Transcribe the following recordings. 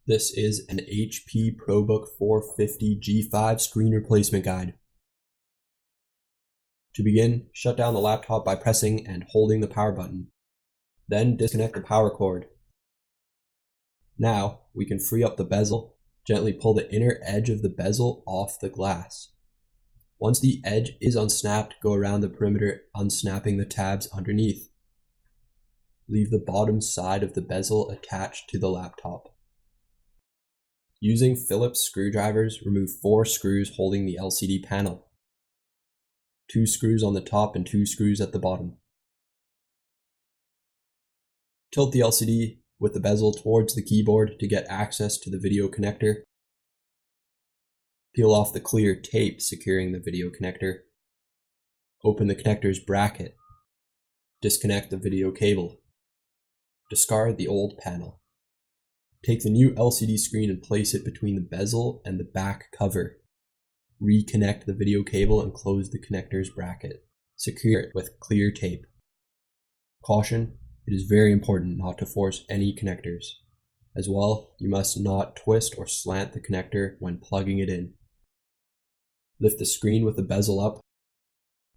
This is an HP ProBook 450 G5 screen replacement guide. To begin, shut down the laptop by pressing and holding the power button. Then disconnect the power cord. Now, we can free up the bezel. Gently pull the inner edge of the bezel off the glass. Once the edge is unsnapped, go around the perimeter, unsnapping the tabs underneath. Leave the bottom side of the bezel attached to the laptop. Using Phillips screwdrivers, remove 4 screws holding the LCD panel. 2 screws on the top and 2 screws at the bottom. Tilt the LCD with the bezel towards the keyboard to get access to the video connector. Peel off the clear tape securing the video connector. Open the connector's bracket. Disconnect the video cable. Discard the old panel. Take the new LCD screen and place it between the bezel and the back cover. Reconnect the video cable and close the connector's bracket. Secure it with clear tape. Caution: it is very important not to force any connectors. As well, you must not twist or slant the connector when plugging it in. Lift the screen with the bezel up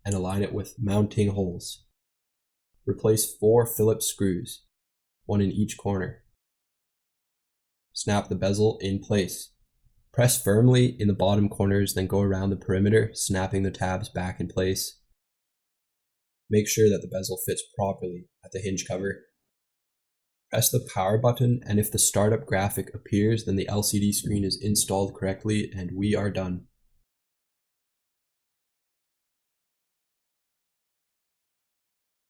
and align it with mounting holes. Replace 4 Phillips screws, 1 in each corner. Snap the bezel in place. Press firmly in the bottom corners, then go around the perimeter, snapping the tabs back in place. Make sure that the bezel fits properly at the hinge cover. Press the power button, and if the startup graphic appears, then the LCD screen is installed correctly and we are done.